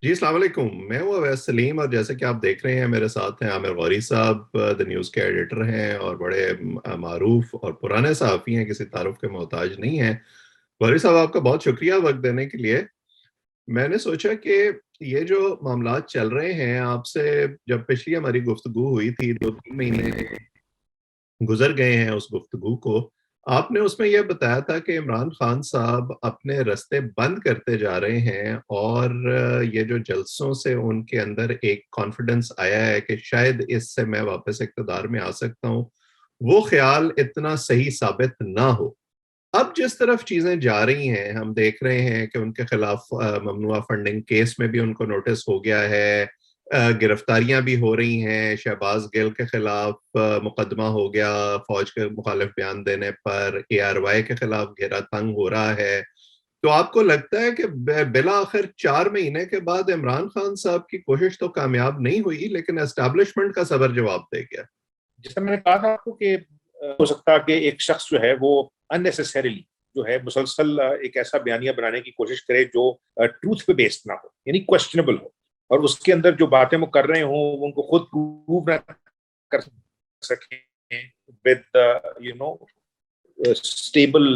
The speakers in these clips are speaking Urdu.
جی السلام علیکم، میں ہوں اویس سلیم، اور جیسے کہ آپ دیکھ رہے ہیں میرے ساتھ ہیں عامر غوری صاحب، دی نیوز کے ایڈیٹر ہیں اور بڑے معروف اور پرانے صحافی ہیں، کسی تعارف کے محتاج نہیں ہیں۔ غوری صاحب، آپ کا بہت شکریہ وقت دینے کے لیے۔ میں نے سوچا کہ یہ جو معاملات چل رہے ہیں، آپ سے جب پچھلی ہماری گفتگو ہوئی تھی 2-3 مہینے گزر گئے ہیں اس گفتگو کو، آپ نے اس میں یہ بتایا تھا کہ عمران خان صاحب اپنے رستے بند کرتے جا رہے ہیں، اور یہ جو جلسوں سے ان کے اندر ایک کانفیڈنس آیا ہے کہ شاید اس سے میں واپس اقتدار میں آ سکتا ہوں، وہ خیال اتنا صحیح ثابت نہ ہو۔ اب جس طرف چیزیں جا رہی ہیں، ہم دیکھ رہے ہیں کہ ان کے خلاف ممنوعہ فنڈنگ کیس میں بھی ان کو نوٹس ہو گیا ہے، گرفتاریاں بھی ہو رہی ہیں، شہباز گل کے خلاف مقدمہ ہو گیا فوج کے مخالف بیان دینے پر، اے آر وائی کے خلاف گھیرا تنگ ہو رہا ہے۔ تو آپ کو لگتا ہے کہ بالآخر 4 مہینے کے بعد عمران خان صاحب کی کوشش تو کامیاب نہیں ہوئی، لیکن اسٹیبلشمنٹ کا صبر جواب دے گیا؟ جیسا میں نے کہا تھا آپ کو کہ ہو سکتا کہ ایک شخص جو ہے وہ اننیسیسریلی جو ہے مسلسل ایک ایسا بیانیہ بنانے کی کوشش کرے جو ٹروتھ پہ بیسڈ نہ ہو، یعنی کوشچنبل ہو، اور اس کے اندر جو باتیں وہ کر رہے ہوں وہ ان کو خود پروو نہ کر سکیں ود اسٹیبل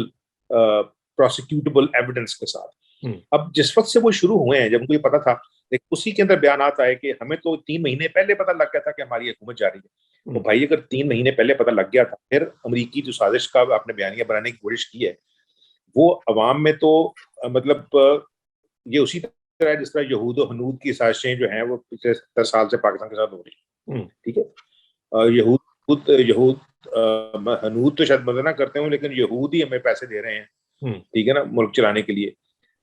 پروسیکیوٹیبل ایویڈنس کے ساتھ۔ اب جس وقت سے وہ شروع ہوئے ہیں، جب ان کو یہ پتا تھا، لیکن اسی کے اندر بیانات آئے کہ ہمیں تو 3 مہینے پہلے پتا لگ گیا تھا کہ ہماری حکومت جاری ہے۔ تو بھائی اگر 3 مہینے پہلے پتا لگ گیا تھا، پھر امریکی جو سازش کا آپ نے بیانیہ بنانے کی کوشش کی ہے، وہ عوام میں تو مطلب یہ اسی طرح جس طرح یہود و ہنود کی سازشیں جو ہیں وہ پچھلے 70 سال سے پاکستان کے ساتھ ہو رہی ہیں، ٹھیک ہے۔ یہود ہنود تو شاید مدد نہ کرتے ہوں، لیکن یہود ہی ہمیں پیسے دے رہے ہیں، ٹھیک ہے نا، ملک چلانے کے لیے۔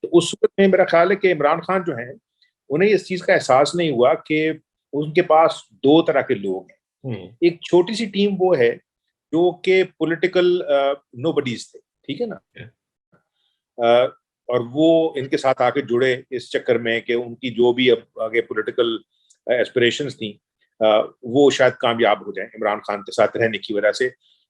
تو اس وقت میں میرا خیال ہے کہ عمران خان جو ہیں انہیں اس چیز کا احساس نہیں ہوا کہ ان کے پاس دو طرح کے لوگ ہیں۔ ایک چھوٹی سی ٹیم وہ ہے جو کہ پولیٹیکل نو بڈیز تھے، ٹھیک ہے نا، اور وہ ان کے ساتھ آ کے جڑے اس چکر میں کہ ان کی جو بھی اب آگے پولیٹیکل ایسپریشنز تھیں وہ شاید کامیاب ہو جائیں عمران خان کے ساتھ رہنے کی وجہ سے۔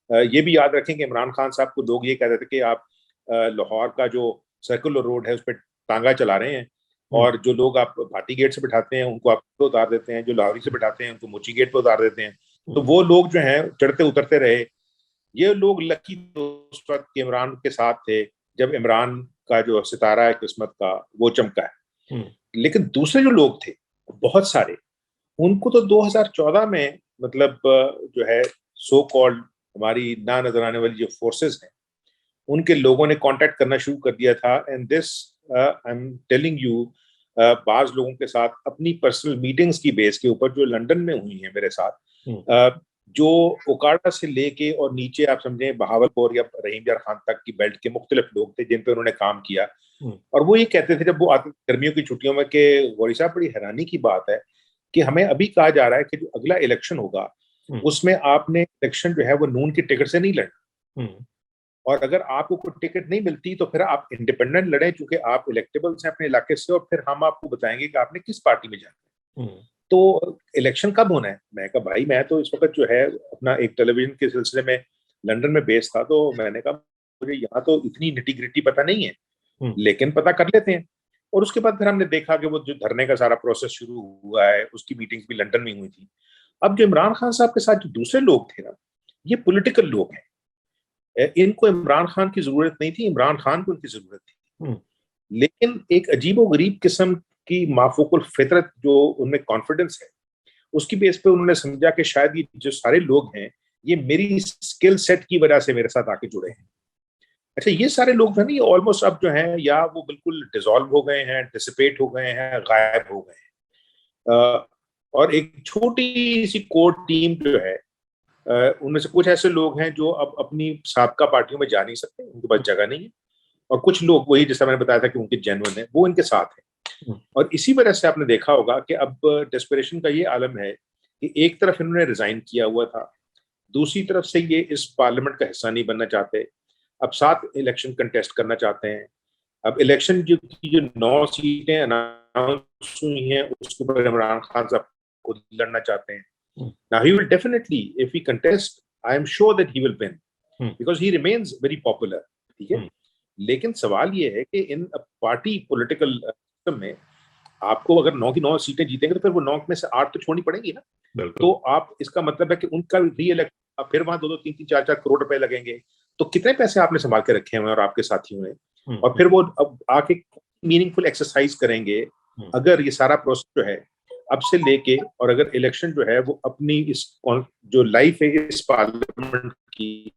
یہ بھی یاد رکھیں کہ عمران خان صاحب کو لوگ یہ کہتے تھے کہ آپ لاہور کا جو سرکولر روڈ ہے اس پہ ٹانگا چلا رہے ہیں، اور جو لوگ آپ بھاٹی گیٹ سے بٹھاتے ہیں ان کو آپ اتار دیتے ہیں، جو لاہوری سے بٹھاتے ہیں ان کو موچی گیٹ پہ اتار دیتے ہیں۔ تو وہ لوگ جو ہیں چڑھتے اترتے رہے۔ یہ لوگ لکی اس وقت عمران کے ساتھ تھے جب عمران کا جو ستارہ ہے قسمت کا وہ چمکا ہے۔ لیکن دوسرے جو لوگ تھے بہت سارے، ان کو تو 2014 میں مطلب جو ہے سو کالڈ ہماری نہ نظر آنے والی جو فورسز ہیں ان کے لوگوں نے کانٹیکٹ کرنا شروع کر دیا تھا۔ And this I am telling you, بعض لوگوں کے ساتھ اپنی پرسنل میٹنگز کی بیس کے اوپر جو لنڈن میں ہوئی ہیں میرے ساتھ، جو اوکاڑا سے لے کے اور نیچے آپ سمجھیں بہاولپور یا رحیم یار خان تک کی بیلٹ کے مختلف لوگ تھے جن پہ انہوں نے کام کیا، اور وہ یہ کہتے تھے جب وہ آتے گرمیوں کی چھٹیوں میں کہ غوری صاحب بڑی حیرانی کی بات ہے کہ ہمیں ابھی کہا جا رہا ہے کہ جو اگلا الیکشن ہوگا اس میں آپ نے الیکشن جو ہے وہ نون کی ٹکٹ سے نہیں لڑنا، اور اگر آپ کو کوئی ٹکٹ نہیں ملتی تو پھر آپ انڈیپینڈنٹ لڑیں چونکہ آپ الیکٹیبلز ہیں اپنے علاقے سے، اور پھر ہم آپ کو بتائیں گے کہ آپ نے کس پارٹی میں جانا ہے۔ تو الیکشن کب ہونا ہے؟ میں کہا بھائی میں تو اس وقت جو ہے اپنا ایک ٹیلی ویژن کے سلسلے میں لنڈن میں بیس تھا، تو میں نے کہا مجھے یہاں تو اتنی نٹی گریٹی پتہ نہیں ہے، لیکن پتہ کر لیتے ہیں۔ اور اس کے بعد پھر ہم نے دیکھا کہ وہ جو دھرنے کا سارا پروسیس شروع ہوا ہے، اس کی میٹنگز بھی لنڈن میں ہوئی تھی۔ اب جو عمران خان صاحب کے ساتھ جو دوسرے لوگ تھے نا، یہ پولیٹیکل لوگ ہیں، ان کو عمران خان کی ضرورت نہیں تھی، عمران خان کو ان کی ضرورت تھی، لیکن ایک عجیب و غریب قسم کی مافوق الفطرت جو ان میں کانفیڈنس ہے اس کی بیس پہ انہوں نے سمجھا کہ شاید یہ جو سارے لوگ ہیں یہ میری سکل سیٹ کی وجہ سے میرے ساتھ آ کے جڑے ہیں۔ اچھا یہ سارے لوگ جو ہیں نا یہ آلموسٹ اب جو ہیں یا وہ بالکل ڈیزالو ہو گئے ہیں، ڈسپیٹ ہو گئے ہیں، غائب ہو گئے ہیں، اور ایک چھوٹی سی کور ٹیم جو ہے ان میں سے کچھ ایسے لوگ ہیں جو اب اپنی سابقہ پارٹیوں میں جا نہیں سکتے، ان کے پاس جگہ نہیں ہے، اور کچھ لوگ وہی جیسا میں نے بتایا تھا کہ ان کے جینوئن ہیں وہ ان کے ساتھ ہیں۔ اور اسی وجہ سے آپ نے دیکھا ہوگا کہ اب ڈیسپریشن کا یہ عالم ہے کہ ایک طرف انہوں نے ریزائن کیا ہوا تھا، دوسری طرف سے یہ اس پارلیمنٹ کا حصہ نہیں بننا چاہتے، اب 7 الیکشن کنٹیسٹ کرنا چاہتے ہیں۔ اب الیکشن جو 9 سیٹیں اناؤنس ہوئی ہیں اس کے اوپر عمران خان صاحب خود لڑنا چاہتے ہیں۔ Now he will definitely, if he contest, I am sure that he will win because he remains very popular. ٹھیک ہے، لیکن سوال یہ ہے کہ ان پارٹی پولیٹیکل سسٹم میں آپ کو اگر 9 کی 9 سیٹیں جیتیں گے تو پھر وہ 9 میں سے 8 تو چھوڑنی پڑیں گی نا. تو آپ اس کا مطلب ہے کہ ان کا ری الیکشن پھر وہاں 2-3 4 کروڑ روپے لگیں گے. تو کتنے پیسے آپ نے سنبھال کے رکھے ہوئے ہیں اور آپ کے ساتھیوں نے, اور پھر وہ اب آ کے میننگ فل ایکسرسائز کریں گے اگر یہ سارا پروسیس جو ہے اب سے لے کے, اور اگر الیکشن جو ہے وہ اپنی اس جو لائف ہے اس پارلیمنٹ کی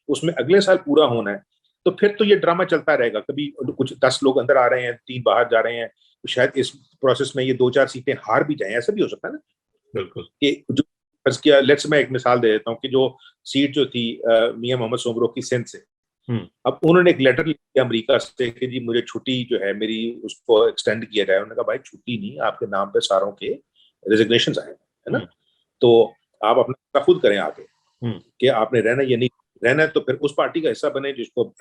اس میں اگلے سال پورا ہونا ہے, تو پھر تو یہ ڈرامہ چلتا رہے گا. کبھی کچھ 10 لوگ اندر آ رہے ہیں, 3 باہر جا رہے ہیں, شاید اس پروسیس میں یہ 2-4 سیٹیں ہار بھی جائیں, ایسا بھی ہو سکتا ہے نا. بالکل. کہ جو فرض کیا, لیٹس میں ایک مثال دے دیتا ہوں کہ جو سیٹ جو تھی میاں محمد سومرو کی سندھ سے, اب انہوں نے ایک لیٹر لکھا امریکہ سے کہ جی مجھے چھٹی جو ہے میری اس کو ایکسٹینڈ کیا جائے. انہوں نے کہا بھائی چھٹی نہیں, آپ کے نام پہ ساروں کے ریزگنیشنز آئے ہیں نا, تو آپ اپنا خود کریں آگے کہ آپ نے رہنا یا نہیں رہنا, تو پھر اس پارٹی کا حصہ بنے جس کو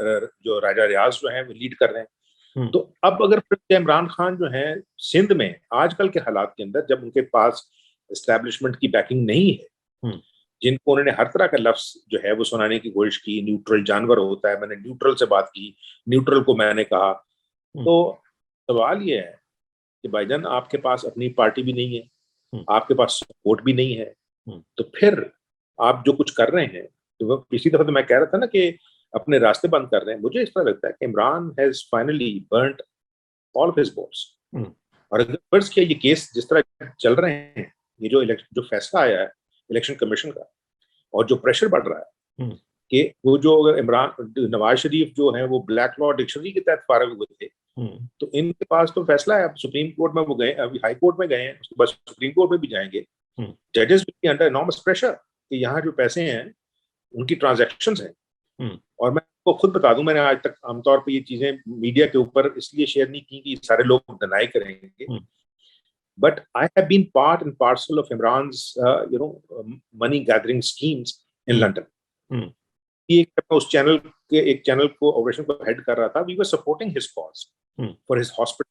جو راجہ ریاض جو ہیں وہ لیڈ کر رہے ہیں. تو اب اگر پھر عمران خان جو ہیں سندھ میں آج کل کے حالات کے اندر, جب ان کے پاس اسٹیبلشمنٹ کی بیکنگ نہیں ہے, جن کو انہوں نے ہر طرح کا لفظ جو ہے وہ سنانے کی کوشش کی, نیوٹرل جانور ہوتا ہے, میں نے نیوٹرل سے بات کی, نیوٹرل کو میں نے کہا, تو سوال یہ ہے کہ بھائی جان آپ کے پاس اپنی پارٹی بھی نہیں ہے, آپ کے پاس سپورٹ بھی نہیں ہے, تو پھر آپ جو کچھ کر رہے ہیں, تو پچھلی دفعہ تو میں کہہ رہا تھا نا کہ اپنے راستے بند کر رہے ہیں. مجھے اس طرح لگتا ہے کہ Imran has finally burnt all of his boats. اور اگر فرض کیا یہ کیس جس طرح چل رہے ہیں, یہ جو فیصلہ آیا ہے الیکشن کمیشن کا, اور جو پریشر بڑھ رہا ہے کہ وہ جو اگر نواز شریف جو ہیں وہ بلیک لا ڈکشنری کے تحت فارغ ہوئے تھے, تو ان کے پاس تو فیصلہ ہے, اب سپریم کورٹ میں وہ گئے, ابھی ہائی کورٹ میں گئے ہیں, اس کے بعد سپریم کورٹ میں بھی جائیں گے. ججز بھی انڈر انارمس پریشر کہ یہاں جو پیسے ہیں ان کی ٹرانزیکشنز ہیں. اور میں کو خود بتا دوں, میں نے آج تک عام طور پہ یہ چیزیں میڈیا کے اوپر اس لیے شیئر نہیں کی کہ سارے لوگ ڈینائی کریں گے, but I have been part and parcel of Imran's money gathering schemes in London. اس چینل کے ایک چینل کو آپریشن کو ہیڈ کر رہا تھا. We were supporting his cause for his hospital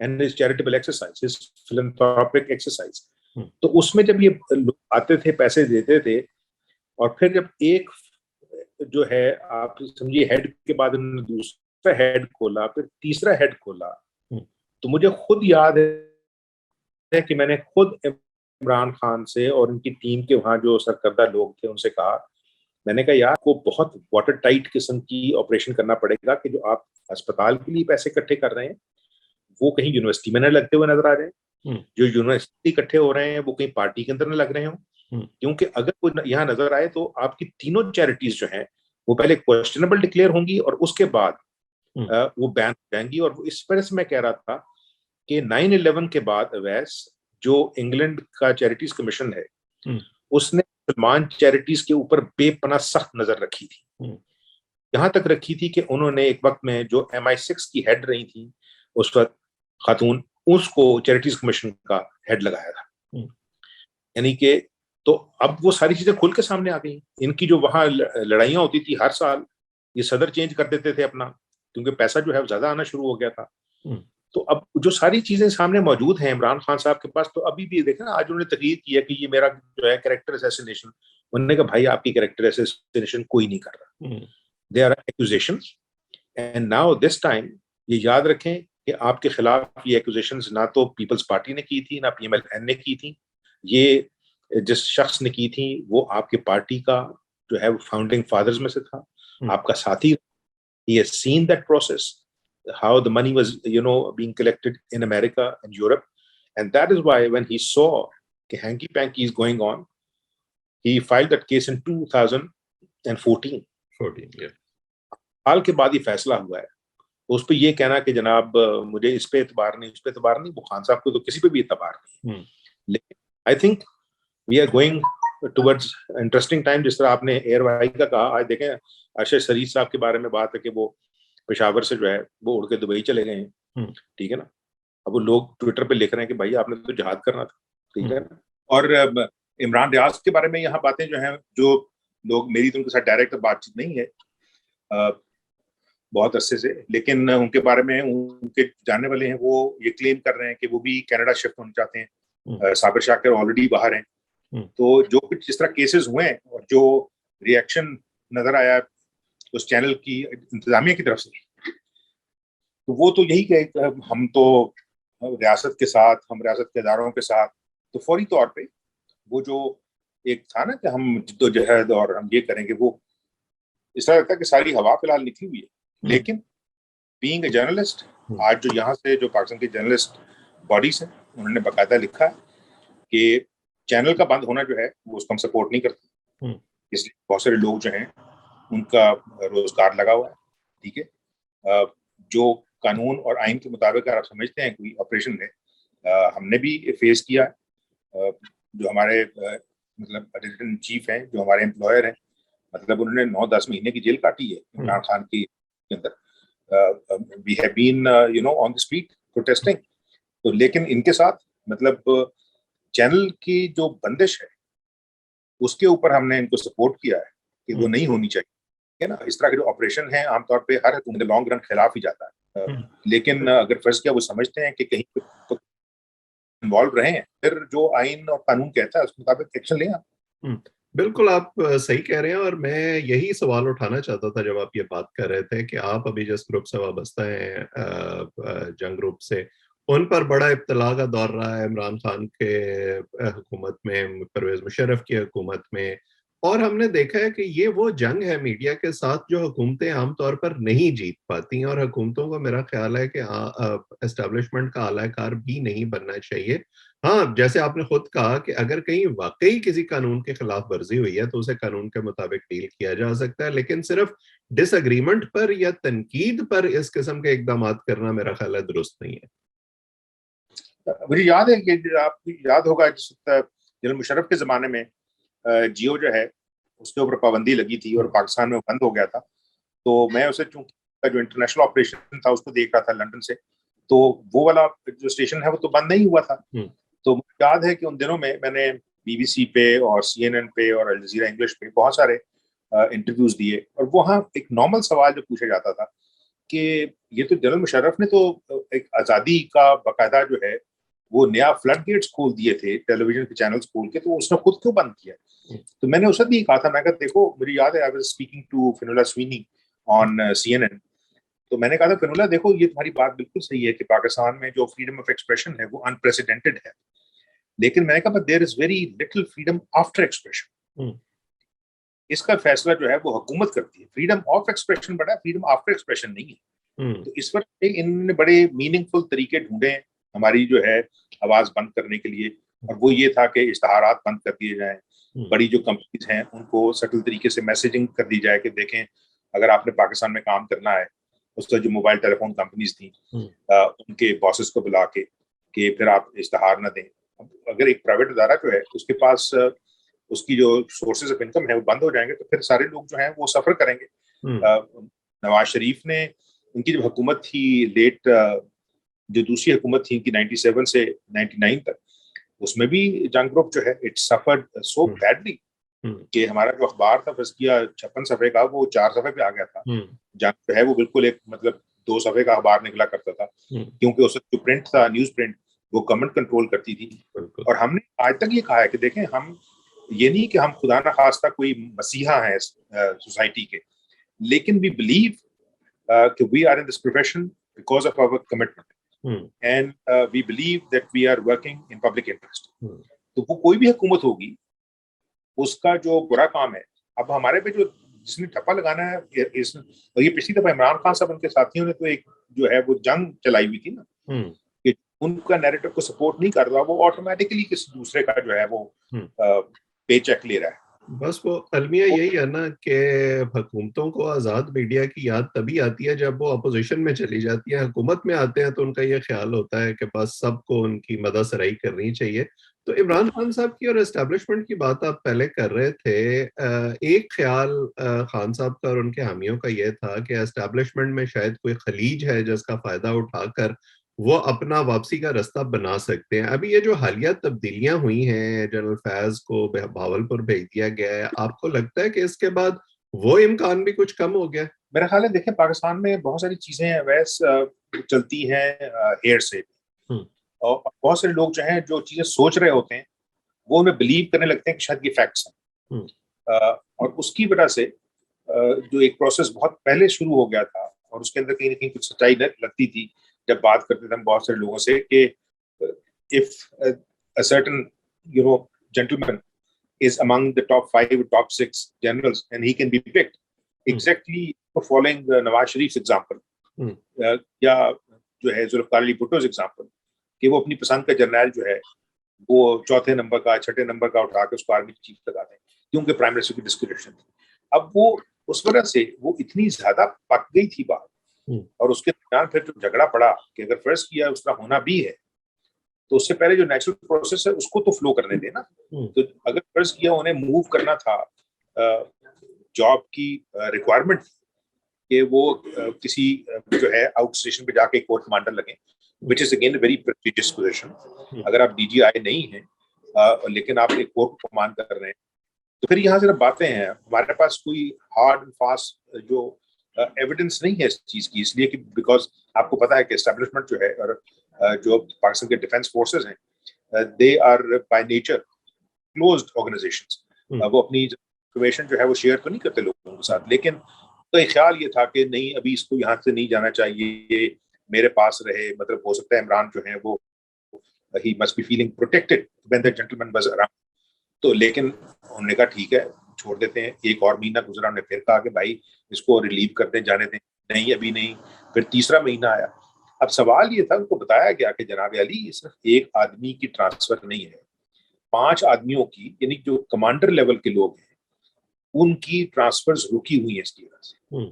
and his charitable exercise, his philanthropic exercise. تو اس میں جب یہ لوگ آتے تھے پیسے دیتے تھے, اور پھر جب ایک جو ہے آپ سمجھیے ہیڈ کے بعد انہوں نے دوسرا ہیڈ کھولا, پھر تیسرا ہیڈ کھولا, تو مجھے خود یاد ہے کہ میں نے خود عمران خان سے اور ان کی ٹیم کے وہاں جو سرکردہ لوگ تھے ان سے کہا, میں نے کہا یار کو بہت واٹر ٹائٹ قسم کی آپریشن کرنا پڑے گا کہ جو آپ اسپتال کے لیے پیسے اکٹھے کر رہے ہیں وہ کہیں یونیورسٹی میں نہ لگتے ہوئے نظر آ رہے ہیں, جو یونیورسٹی اکٹھے ہو رہے ہیں وہ کہیں پارٹی کے اندر نہ لگ رہے ہوں, کیونکہ اگر کوئی یہاں نظر آئے تو آپ کی تینوں چیریٹیز جو ہیں وہ پہلے کوشچنبل ڈکلیئر ہوں گی اور اس کے بعد وہ بین ہو جائیں گی. اور اس وجہ سے میں کہہ رہا تھا کہ 9/11 کے بعد اویس جو انگلینڈ کا چیریٹیز کمیشن ہے اس نے مسلمان چیریٹیز کے اوپر بے پناہ سخت نظر رکھی تھی, یہاں تک رکھی تھی کہ انہوں نے ایک وقت میں جو MI6 کی ہیڈ رہی تھی اس وقت خاتون, اس کو چیریٹیز کمیشن کا ہیڈ لگایا تھا. یعنی کہ تو اب وہ ساری چیزیں کھل کے سامنے آ گئی. ان کی جو وہاں لڑائیاں ہوتی تھی ہر سال, یہ صدر چینج کر دیتے تھے اپنا, کیونکہ پیسہ جو ہے زیادہ آنا شروع ہو گیا تھا. تو اب جو ساری چیزیں سامنے موجود ہیں عمران خان صاحب کے پاس, تو ابھی بھی دیکھیں نا, آج انہوں نے تقریر کی ہے کہ یہ میرا جو ہے کریکٹر اسیسینیشن, انہوں نے کہا بھائی آپ کی کریکٹر اسیسینیشن کوئی نہیں کر رہا. They are accusations and now this time یہ یاد رکھیں کہ آپ کے خلاف یہ ایکوزیشنز نہ تو پیپلز پارٹی نے کی تھی نہ PMLN نے کی تھی, یہ جس شخص نے کی تھی وہ آپ کے پارٹی کا جو ہے وہ فاؤنڈنگ فادرز میں سے تھا, آپ کا ساتھی. He has seen that process, how the money was, being collected in America and Europe. And that is why when he saw that hanky-panky is going on, he filed that case in 2014. حال کے بعد یہ فیصلہ ہوا ہے. اس پہ یہ کہنا کہ جناب مجھے اس پہ اعتبار نہیں, اس پہ اعتبار نہیں, وہ خان صاحب کو تو کسی پہ بھی اعتبار نہیں. لیکن I think we are going towards interesting time. جس طرح آپ نے ایئر وائی کا کہا, آج دیکھیں ارشد شریف صاحب کے بارے میں بات ہے کہ وہ پشاور سے جو ہے وہ اڑ کے دبئی چلے گئے ہیں, ٹھیک ہے نا. اب وہ لوگ ٹویٹر پہ لکھ رہے ہیں کہ بھائی آپ نے تو جہاد کرنا تھا, ٹھیک ہے نا. اور عمران ریاض کے بارے میں یہاں باتیں جو ہیں, جو لوگ, میری تو ان کے ساتھ ڈائریکٹ بات چیت نہیں ہے بہت عرصے سے, لیکن ان کے بارے میں ان کے جاننے والے ہیں وہ یہ کلیم کر رہے ہیں کہ وہ بھی کینیڈا شفٹ ہونا چاہتے ہیں. صابر شاکر آلریڈی باہر ہیں. تو جو کچھ جس طرح کیسز ہوئے ہیں اور جو ریئیکشن نظر آیا اس چینل کی انتظامیہ کی طرف سے, تو وہ تو یہی کہ ہم تو ریاست کے ساتھ، ہم ریاست کے اداروں کے ساتھ، تو فوری طور پہ وہ جو ایک تھا نا کہ ہم جدوجہد اور ہم یہ کریں گے، وہ اس طرح لگتا ہے کہ ساری ہوا فی الحال نکلی ہوئی ہے. لیکن بینگ اے جرنلسٹ، آج جو یہاں سے جو پاکستان کی جرنلسٹ باڈیز ہیں انہوں نے باقاعدہ لکھا ہے کہ چینل کا بند ہونا جو ہے وہ اس کو ہم سپورٹ نہیں کرتے، اس لیے بہت سارے لوگ جو ہیں ان کا روزگار لگا ہوا ہے. ٹھیک ہے، جو قانون اور آئین کے مطابق اگر آپ سمجھتے ہیں کوئی آپریشن ہے، ہم نے بھی فیس کیا ہے. جو ہمارے مطلب ایڈیٹر ان چیف ہیں، جو ہمارے امپلائر ہیں، مطلب انہوں نے 9-10 مہینے کی جیل کاٹی ہے عمران خان کی کے اندر. We have been on the street protesting. تو لیکن ان کے ساتھ مطلب چینل کی جو بندش ہے اس کے اوپر ہم نے ان کو سپورٹ کیا ہے کہ وہ نہیں ہونی چاہیے نا. اس طرح کے جو آپریشن ہیں عام طور پہ ہر حکومت لانگ رن خلاف ہی جاتا ہے. لیکن اگر فرض کیا وہ سمجھتے ہیں کہ کہیں انوالو رہے ہیں، پھر جو آئین اور قانون کہتا ہے اس کے مطابق ایکشن لیں آپ. بالکل آپ صحیح کہہ رہے ہیں، اور میں یہی سوال اٹھانا چاہتا تھا جب آپ یہ بات کر رہے تھے کہ آپ ابھی جس گروپ سے وابستہ ہیں، جنگ گروپ سے، ان پر بڑا ابتلا کا دور رہا ہے عمران خان کے حکومت میں، پرویز مشرف کی حکومت میں. اور ہم نے دیکھا ہے کہ یہ وہ جنگ ہے میڈیا کے ساتھ جو حکومتیں عام طور پر نہیں جیت پاتی، اور حکومتوں کو میرا خیال ہے کہ اسٹیبلشمنٹ کا اعلی کار بھی نہیں بننا چاہیے. ہاں، جیسے آپ نے خود کہا کہ اگر کہیں واقعی کسی قانون کی خلاف ورزی ہوئی ہے تو اسے قانون کے مطابق ڈیل کیا جا سکتا ہے، لیکن صرف ڈس اگریمنٹ پر یا تنقید پر اس قسم کے اقدامات کرنا میرا خیال ہے درست نہیں ہے. مجھے یاد ہے کہ آپ کو یاد ہوگا جس وقت جنرل مشرف کے زمانے میں جیو جو ہے اس کے اوپر پابندی لگی تھی اور پاکستان میں بند ہو گیا تھا، تو میں اسے چونکہ جو انٹرنیشنل آپریشن تھا اس کو دیکھ رہا تھا لندن سے، تو وہ والا جو اسٹیشن ہے وہ تو بند نہیں ہوا تھا. تو مجھے یاد ہے کہ ان دنوں میں نے بی بی سی پہ اور سی این این پہ اور الجزیرہ انگلش پہ بہت سارے انٹرویوز دیے، اور وہاں ایک نارمل سوال جو پوچھا جاتا تھا کہ یہ تو جنرل مشرف نے تو ایک آزادی کا باقاعدہ جو ہے وہ نیا فلڈ گیٹس کھول دیے تھے ٹیلی ویژن کے چینلز کھول کے، تو اس نے خود کیوں بند کیا؟ تو میں نے اس وقت بھی کہا تھا، میں کہا دیکھو مجھے یاد ہے I was speaking to Fionnuala Sweeney on C N N, تو میں نے کہا تھا فنولا دیکھو یہ تمہاری بات بالکل صحیح ہے کہ پاکستان میں جو فریڈم آف ایکسپریشن ہے وہ انپریسیڈنٹڈ ہے، لیکن میں نے کہا there is very little freedom after expression. اس کا فیصلہ جو ہے وہ حکومت کرتی ہے. فریڈم آف ایکسپریشن بڑا ہے، فریڈم آفٹر ایکسپریشن نہیں ہے. تو اس وقت ان نے بڑے میننگ فل طریقے ڈھونڈے ہیں ہماری جو ہے آواز بند کرنے کے لیے، اور وہ یہ تھا کہ اشتہارات بند کر دیے جائیں، بڑی جو کمپنیز ہیں ان کو سٹل طریقے سے میسیجنگ کر دی جائے کہ دیکھیں اگر آپ نے پاکستان میں کام کرنا ہے، اس کا جو موبائل ٹیلی فون کمپنیز تھیں ان کے باسز کو بلا کے کہ پھر آپ اشتہار نہ دیں. اگر ایک پرائیویٹ ادارہ جو ہے اس کے پاس اس کی جو سورسز آف انکم ہے وہ بند ہو جائیں گے تو پھر سارے لوگ جو ہیں وہ سفر کریں گے. نواز شریف نے ان کی جو حکومت تھی لیٹ، جو دوسری حکومت تھی ان کی 97 سے 99 تک، اس میں بھی جنگ گروپ جو ہے اٹ سفرڈ سو بیڈلی کہ ہمارا جو اخبار تھا فزکیہ 56 صفحے کا وہ 4 صفحے پہ آ گیا تھا. جنگ جو ہے وہ بالکل ایک مطلب 2 صفحے کا اخبار نکلا کرتا تھا، کیونکہ اس جو پرنٹ تھا نیوز پرنٹ وہ گورنمنٹ کنٹرول کرتی تھی. اور ہم نے آج تک یہ کہا ہے کہ دیکھیں ہم یہ نہیں کہ ہم خدا نہ خواستہ کوئی مسیحا ہیں سوسائٹی کے، لیکن وی بلیو کہ we are in this profession because of our commitment and we believe that we are working in public interest. تو وہ کوئی بھی حکومت ہوگی اس کا جو برا کام ہے، اب ہمارے پہ جو جس نے ٹھپا لگانا ہے، اور یہ پچھلی دفعہ عمران خان صاحب ان کے ساتھیوں نے تو ایک جو ہے وہ جنگ چلائی ہوئی تھی نا کہ ان کا نیریٹو کو سپورٹ نہیں کر رہا، وہ آٹومیٹکلی کسی دوسرے کا جو ہے وہ پے چیک لے رہا ہے. بس وہ المیہ یہی ہے نا کہ حکومتوں کو آزاد میڈیا کی یاد تبھی آتی ہے جب وہ اپوزیشن میں چلی جاتی ہے. حکومت میں آتے ہیں تو ان کا یہ خیال ہوتا ہے کہ بس سب کو ان کی مدد سرائی کرنی چاہیے. تو عمران خان صاحب کی اور اسٹیبلشمنٹ کی بات آپ پہلے کر رہے تھے، ایک خیال خان صاحب کا اور ان کے حامیوں کا یہ تھا کہ اسٹیبلشمنٹ میں شاید کوئی خلیج ہے جس کا فائدہ اٹھا کر وہ اپنا واپسی کا رستہ بنا سکتے ہیں. ابھی یہ جو حالیہ تبدیلیاں ہوئی ہیں، جنرل فیض کو بھاولپور بھیج دیا گیا ہے، آپ کو لگتا ہے کہ اس کے بعد وہ امکان بھی کچھ کم ہو گیا؟ میرا خیال ہے دیکھیں پاکستان میں بہت ساری چیزیں ویسے چلتی ہیں ہیئر سے، اور بہت سارے لوگ جو ہیں جو چیزیں سوچ رہے ہوتے ہیں وہ انہیں بلیو کرنے لگتے ہیں کہ شاید یہ فیکٹس ہیں، اور اس کی وجہ سے جو ایک پروسیس بہت پہلے شروع ہو گیا تھا اور اس کے اندر کہیں نہ کہیں کچھ سچائی لگتی تھی جب بات کرتے تھے ہم بہت سارے لوگوں سے کہ if a certain gentleman is among the top 5 or top 6 generals and he can be picked exactly for following Nawaz Sharif's example یا جو ہے ذوالفقار علی بھٹو's example کہ وہ اپنی پسند کا جرنیل جو ہے وہ چوتھے نمبر کا چھٹے نمبر کا اٹھا کے اس کو آرمی چیف لگا دیں کیونکہ پرائم منسٹر کی ڈسکریشن تھی. اب وہ اس وجہ سے وہ اتنی زیادہ پک گئی تھی بات, اور اس کے درمیان پھر جو جھگڑا پڑا کہ اگر فرض کیا اس طرح ہونا بھی ہے تو اس سے پہلے جو نیچرل پروسیس ہے اس کو تو فلو کرنے دیں نا. تو اگر فرض کیا انہیں موو کرنا تھا جاب کی ریکوائرمنٹ کہ وہ کسی جو ہے آؤٹ اسٹیشن پہ جا کے کورٹ کمانڈر لگیں, which is again a very prestigious position. اگر آپ ڈی جی آئی نہیں ہیں لیکن آپ ایک کورٹ کو کمانڈ کر رہے ہیں تو پھر یہاں صرف باتیں ہیں, ہمارے پاس کوئی ہارڈ اینڈ فاسٹ جو ایویڈنس نہیں ہے اس چیز کی, اس لیے کہ بیکاز آپ کو پتا ہے کہ اسٹیبلشمنٹ جو ہے اور جو پاکستان کے ڈیفینس فورسز ہیں they are by nature closed organisations, وہ اپنی انفارمیشن جو ہے وہ شیئر تو نہیں کرتے لوگوں کے ساتھ, لیکن تو ایک خیال یہ تھا کہ نہیں ابھی اس کو یہاں سے نہیں جانا چاہیے, میرے پاس رہے, مطلب ہو سکتا ہے عمران جو ہے وہ he must be feeling protected when the gentleman was around. تو لیکن انہوں نے کہا ٹھیک ہے چھوڑ دیتے ہیں. ایک اور مہینہ گزرا, انہوں نے پھر کہا کہ بھائی اس کو ریلیو کر دیں, جانے دیں, نہیں ابھی نہیں. پھر تیسرا مہینہ آیا. اب سوال یہ تھا, ان کو بتایا گیا کہ جناب علی صرف ایک آدمی کی ٹرانسفر نہیں ہے, 5 آدمیوں کی, یعنی جو کمانڈر لیول کے لوگ ہیں ان کی ٹرانسفرز رکی ہوئی ہیں اس کی وجہ سے.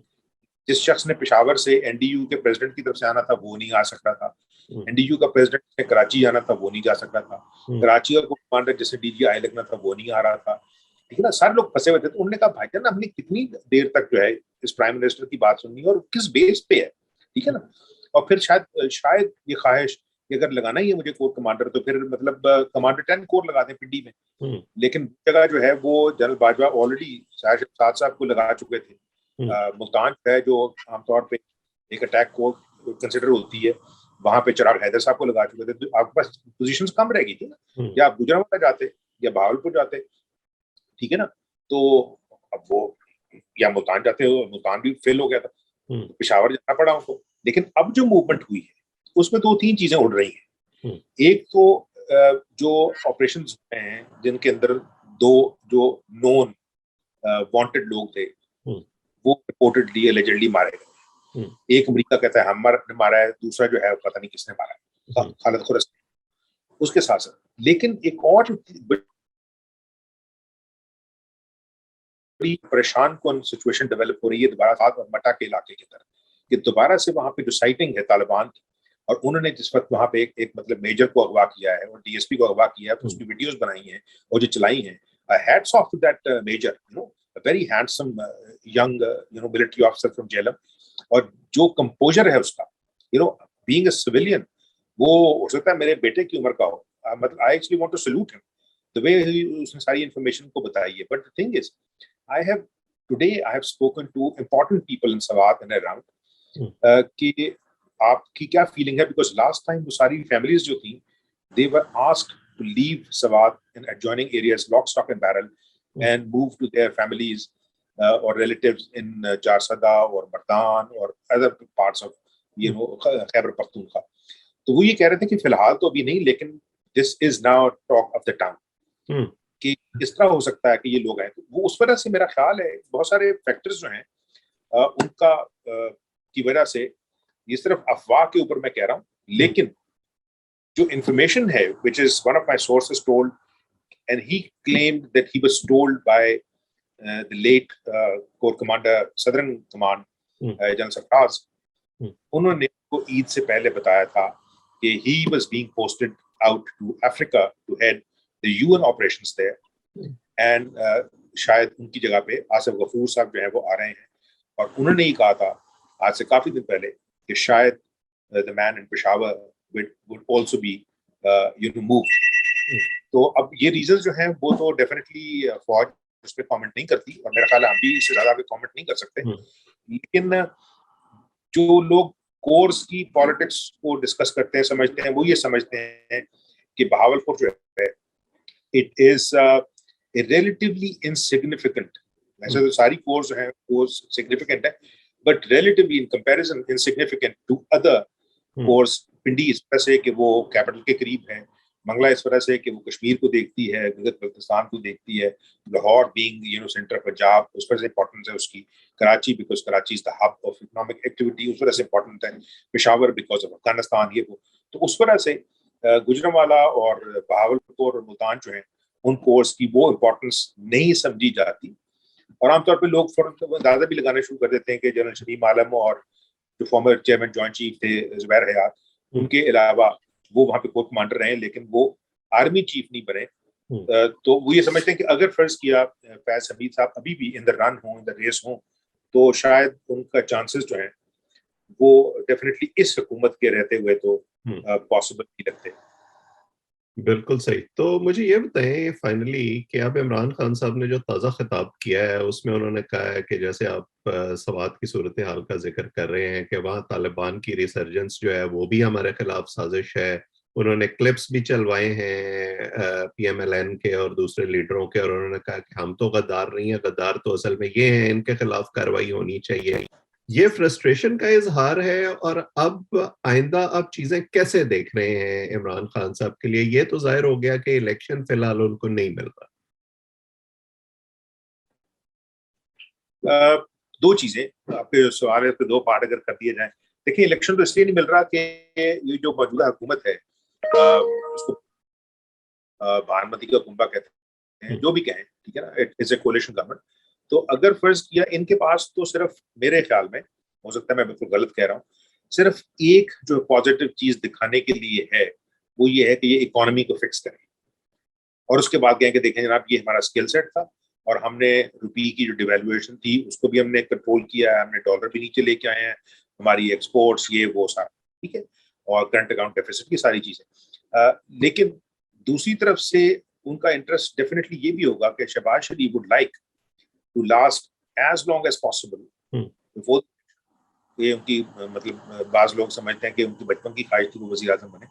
جس شخص نے پشاور سے این ڈی یو کے پریزیڈنٹ کی طرف سے آنا تھا وہ نہیں آ سکتا تھا, این ڈی یو کا پریزیڈنٹ نے کراچی جانا تھا وہ نہیں جا سکتا تھا, کراچی کا کمانڈر جسے ڈی جی آئی لگنا تھا وہ نہیں آ رہا تھا, ٹھیک ہے نا, سارے لوگ پھنسے ہوئے تھے. تو انہوں نے کہا بھائی جان ہم نے کتنی دیر تک جو ہے اس پرائم منسٹر کی بات سننی اور کس بیس پہ ہے, ٹھیک ہے نا. اور پھر شاید یہ خواہش کہ اگر لگانا ہی ہے مجھے کور کمانڈر تو پھر مطلب کمانڈر 10 کور لگا دیں پنڈی میں. لیکن جگہ جو ہے وہ جنرل باجوہ آلریڈی شاہد صاحب کو لگا چکے تھے. ملتان ہے جو عام طور پہ ایک اٹیک کو کنسیڈر ہوتی ہے, وہاں پہ چراغ حیدر صاحب کو لگا چکے تھے. تو آپ کے پاس پوزیشنز کم رہ گئی تھی نا, یا آپ گجرانوالہ جاتے یا بہاولپور جاتے, ٹھیک ہے نا. تو اب وہ یا ملتان جاتے, ملتان بھی فیل ہو گیا تھا, پشاور جانا پڑا ان کو. لیکن اب جو موومنٹ ہوئی ہے اس میں 2-3 چیزیں اڑ رہی ہیں. ایک تو جو آپریشنز ہیں جن کے اندر 2 جو نون وانٹڈ لوگ تھے وہ رپورٹڈلی اللیجڈلی مارے گئے. ایک امریکہ کہتا ہے ہم نے مارا ہے, دوسرا جو ہے پتہ نہیں کس نے مارا ہے, خالد خرس. اس کے ساتھ ساتھ لیکن ایک اور بڑی پریشان کن سچویشن ڈیولپ ہو رہی ہے دوبارہ اور مٹا کے علاقے کی طرف, کہ دوبارہ سے وہاں پہ جو سائٹنگ ہے طالبان کی, اور انہوں نے جس وقت وہاں پہ ایک مطلب میجر کو اغوا کیا ہے اور ڈی ایس پی کو اغوا کیا ہے, اس کی ویڈیوز بنائی ہیں اور جو چلائی ہیں, hats off to that major, a very handsome young military officer from JLM. اور جو کمپوزر ہے اس کا, being a civilian, وہ ہو سکتا ہے میرے بیٹے کی عمر کا ہو, مطلب I actually want to salute him the way اس نے ساری انفارمیشن کو بتائی ہے. But the thing is, today I have spoken to important people in Sawat and around کہ آپ کی کیا فیلنگ ہے, because last time وہ ساری فیملیز جو تھیں they were asked to leave Sawat and adjoining areas lock, stock and barrel and move to their families or relatives in Jarsada or Mardan or other parts of Khyber Pakhtunkhwa. تو وہ یہ کہہ رہے تھے کہ فی الحال تو ابھی نہیں, لیکن this is now talk of the town کہ اس طرح ہو سکتا ہے کہ یہ لوگ آئیں. وہ اس وجہ سے میرا خیال ہے بہت سارے فیکٹرز جو ہیں ان کا کی وجہ سے, یہ صرف افواہ کے اوپر میں کہہ رہا ہوں, لیکن جو انفارمیشن ہے which is one of my sources told, and he claimed that he was told by the late Corps Commander Southern Command General Sarfraz. انہوں نے کو عید سے پہلے بتایا تھا کہ he was being posted out to Africa to head the UN operations there, and شاید ان کی جگہ پہ آصف غفور صاحب جو ہیں وہ آ رہے ہیں. اور انہوں نے ہی کہا تھا آج سے کافی دن پہلے کہ شاید the man in Peshawar would also be moved. تو اب یہ ریزنز جو ہیں وہ تو ڈیفینیٹلی فوج اس پہ کامنٹ نہیں کرتی, اور میرا خیال ہے ہم بھی اس سے زیادہ پہ کامنٹ نہیں کر سکتے. لیکن جو لوگ کورس کی پالیٹکس کو ڈسکس کرتے ہیں, سمجھتے ہیں, وہ یہ سمجھتے ہیں کہ بہاولپور جو ہے اٹ از ریلیٹیولی انسگنیفیکنٹ. ویسے تو ساری کورس جو ہیں وہ سگنیفیکنٹ ہے, but relatively in comparison insignificant to other course Pindi اس طرح سے کہ وہ کیپٹل کے قریب ہے, منگلہ اس طرح سے کہ وہ کشمیر کو دیکھتی ہے, گلگت بلتستان کو دیکھتی ہے, لاہور بینگ سینٹر پنجاب اس پر سے امپورٹنس ہے اس کی, Karachi because Karachi is the hub of economic activity اس وجہ سے امپورٹنٹ ہے, پشاور بیکاز آف افغانستان یہ وہ. تو اس وجہ سے گجرانوالہ اور بہاولپور اور ملتان جو ہیں ان کورس کی وہ امپورٹنس نہیں سمجھی جاتی, اور عام طور پہ لوگ اندازہ بھی لگانا شروع کر دیتے ہیں کہ جنرل شمیم عالم اور جو فارمر چیئرمین جوائنٹ چیف تھے زبیر حیات, ان کے علاوہ وہ وہاں پہ کور کمانڈر رہے لیکن وہ آرمی چیف نہیں بنے. تو وہ یہ سمجھتے ہیں کہ اگر فرض کیا فیض حمید صاحب ابھی بھی ان دا رن ہوں, ان دا ریس ہوں, تو شاید ان کا چانسز جو ہیں وہ ڈیفینیٹلی اس حکومت کے رہتے ہوئے تو پاسبل نہیں لگتے. بالکل صحیح. تو مجھے یہ بتائیں فائنلی کہ اب عمران خان صاحب نے جو تازہ خطاب کیا ہے اس میں انہوں نے کہا ہے کہ جیسے آپ سوات کی صورتحال کا ذکر کر رہے ہیں کہ وہاں طالبان کی ریسرجنس جو ہے وہ بھی ہمارے خلاف سازش ہے. انہوں نے کلپس بھی چلوائے ہیں پی ایم ایل این کے اور دوسرے لیڈروں کے, اور انہوں نے کہا کہ ہم تو غدار نہیں ہیں, غدار تو اصل میں یہ ہیں, ان کے خلاف کارروائی ہونی چاہیے. یہ فرسٹریشن کا اظہار ہے, اور اب آئندہ آپ چیزیں کیسے دیکھ رہے ہیں عمران خان صاحب کے لیے؟ یہ تو ظاہر ہو گیا کہ الیکشن فی الحال ان کو نہیں مل رہا. دو چیزیں آپ کے سوال ہے, دو پارٹ اگر کر دیے جائیں. دیکھیں الیکشن تو اس لیے نہیں مل رہا کہ یہ جو موجودہ حکومت ہے اس کو بھارمتی کا کنبہ کہتے ہیں, جو بھی کہیں, ٹھیک ہے نا, اٹس اے کولیشن گورنمنٹ. تو اگر فرض کیا ان کے پاس تو صرف میرے خیال میں, ہو سکتا ہے میں بالکل غلط کہہ رہا ہوں, صرف ایک جو پازیٹیو چیز دکھانے کے لیے ہے وہ یہ ہے کہ یہ اکانومی کو فکس کریں, اور اس کے بعد کہیں کہ دیکھیں جناب یہ ہمارا اسکل سیٹ تھا اور ہم نے روپی کی جو ڈیویلویشن تھی اس کو بھی ہم نے کنٹرول کیا ہے, ہم نے ڈالر بھی نیچے لے کے آئے ہیں, ہماری ایکسپورٹس یہ وہ سارا ٹھیک ہے, اور کرنٹ اکاؤنٹ ڈیفیسٹ کی ساری چیزیں. لیکن دوسری طرف سے ان کا انٹرسٹ ڈیفینیٹلی یہ بھی ہوگا کہ Shehbaz Sharif would like to last as long as possible. وہ یہ ان کی مطلب بعض لوگ سمجھتے ہیں کہ ان کی بچپن کی خواہش تھی وہ وزیر اعظم بنے,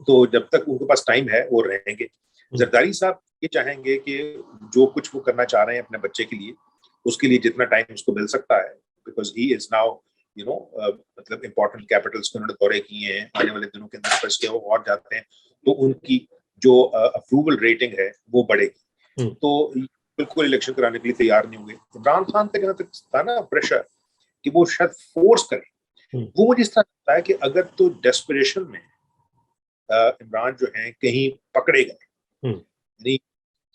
تو جب تک ان کے پاس ٹائم ہے وہ رہیں گے. زرداری صاحب یہ چاہیں گے کہ جو کچھ وہ کرنا چاہ رہے ہیں اپنے بچے کے لیے اس کے لیے جتنا ٹائم اس کو مل سکتا ہے, بیکاز ہی از ناؤ مطلب امپورٹنٹ کیپٹلس کے انہوں نے دورے کیے ہیں, آنے والے دنوں کے اندر فرض کیا وہ اور جاتے ہیں تو ان کی جو اپروول ریٹنگ ہے وہ بڑھے گی. تو بالکل الیکشن کرانے کے لیے تیار نہیں ہوئے. عمران خان کا جہاں تک تھا نا پریشر کہ وہ شاید فورس کرے, وہ مجھے اس طرح لگتا ہے کہ اگر تو ڈیسپریشن میں عمران جو ہیں کہیں پکڑے گئے نہیں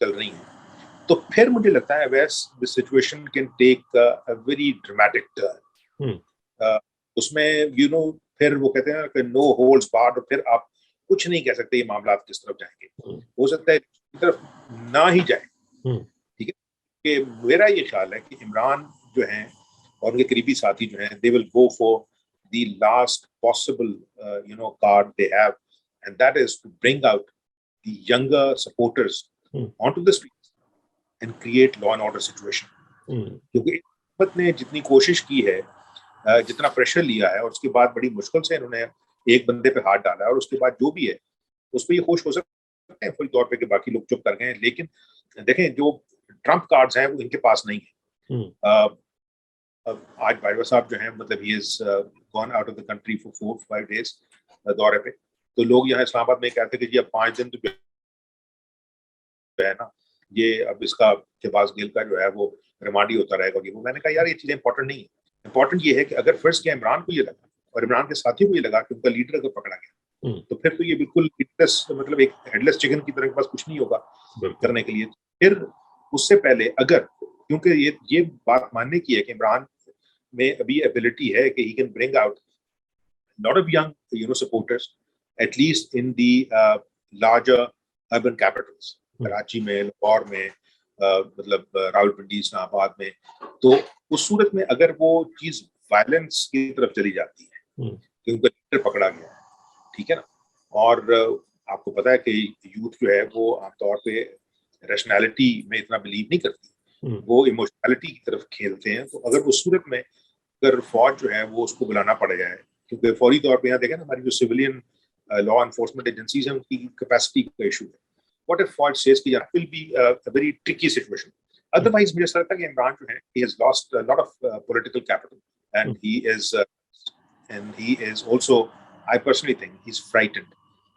چل رہی ہیں تو پھر مجھے لگتا ہے ویسے situation can take very dramatic turn. اس میں پھر وہ کہتے ہیں کہ نو ہولڈز بارڈ, اور پھر آپ کچھ نہیں کہہ سکتے یہ معاملات کس طرف جائیں گے. ہو سکتا ہے اس طرف نہ ہی جائیں, ٹھیک ہے. کہ میرا یہ خیال ہے کہ عمران جو ہیں اور ان کے قریبی ساتھی جو ہیں they will go for the last possible card they have, and that is to bring out the younger supporters onto the streets and create law and order situation. کیونکہ حکومت نے جتنی کوشش کی ہے, جتنا پریشر لیا ہے, اور اس کے بعد بڑی مشکل سے انہوں نے ایک بندے پہ ہاتھ ڈالا ہے, اور اس کے بعد جو بھی ہے اس پہ یہ خوش ہو سکتے ہیں فوری طور پہ کہ باقی لوگ چپ کر گئے ہیں, لیکن دیکھیں جو ٹرمپ کارڈز ہیں وہ ان کے پاس نہیں ہیں. آج بائیوا صاحب جو ہیں مطلب he is gone out of the country four 4-5 days دورے پہ, تو لوگ یہاں اسلام آباد میں کہتے ہیں کہ جی اب 5 دن تو جو ہے نا یہ اب اس کا شہباز گل کا جو ہے وہ ریمانڈ ہی ہوتا رہے گا. وہ میں نے کہا یار یہ چیزیں امپورٹنٹ نہیں ہے, امپورٹنٹ یہ ہے کہ اگر فرض کیا عمران کو یہ لگا اور عمران کے ساتھی کو یہ لگا کہ ان کا لیڈر اگر پکڑا گیا تو پھر تو یہ بالکل مطلب ایک ہیڈ لیس چکن کی طرح کے پاس کچھ نہیں ہوگا کرنے کے لیے. پھر اس سے پہلے اگر کیونکہ یہ بات ماننے کی ہے کہ عمران میں ابھی ایبلٹی ہے کہ he can bring out lot of young supporters at least in the larger urban capitals, Karachi میں, لاہور میں, مطلب راولپنڈی, اسلام آباد میں. تو اس صورت میں اگر وہ چیز وائلنس کی طرف چلی جاتی ہے کہ ان کا لیڈر پکڑا گیا ہے, ٹھیک ہے نا, اور آپ کو پتا ہے کہ یوتھ جو ہے وہ عام طور پہ ریشنالٹی میں اتنا بلیو نہیں کرتی, وہ ایموشنالٹی کی طرف کھیلتے ہیں. تو اگر اس صورت میں اگر فوج جو ہے وہ اس کو بلانا پڑ جائے, کیونکہ فوری طور پہ یہاں دیکھیں نا ہماری جو سویلین لا انفورسمنٹ ایجنسیز ہیں ان کی کیپیسٹی کا ایشو ہے. What if فوج says کہ it will be a very tricky situation. Otherwise مجھے ایسا لگتا ہے کہ عمران جو ہے he has lost a lot of political capital and he is also I personally think he's frightened.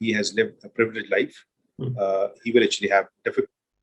he has lived a privileged life. He will actually have difficult,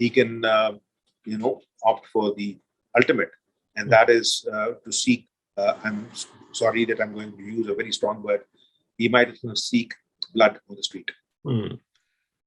he can opt for the ultimate, and that is to seek, I'm sorry that I'm going to use a very strong word, he might seek blood on the street.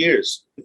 years,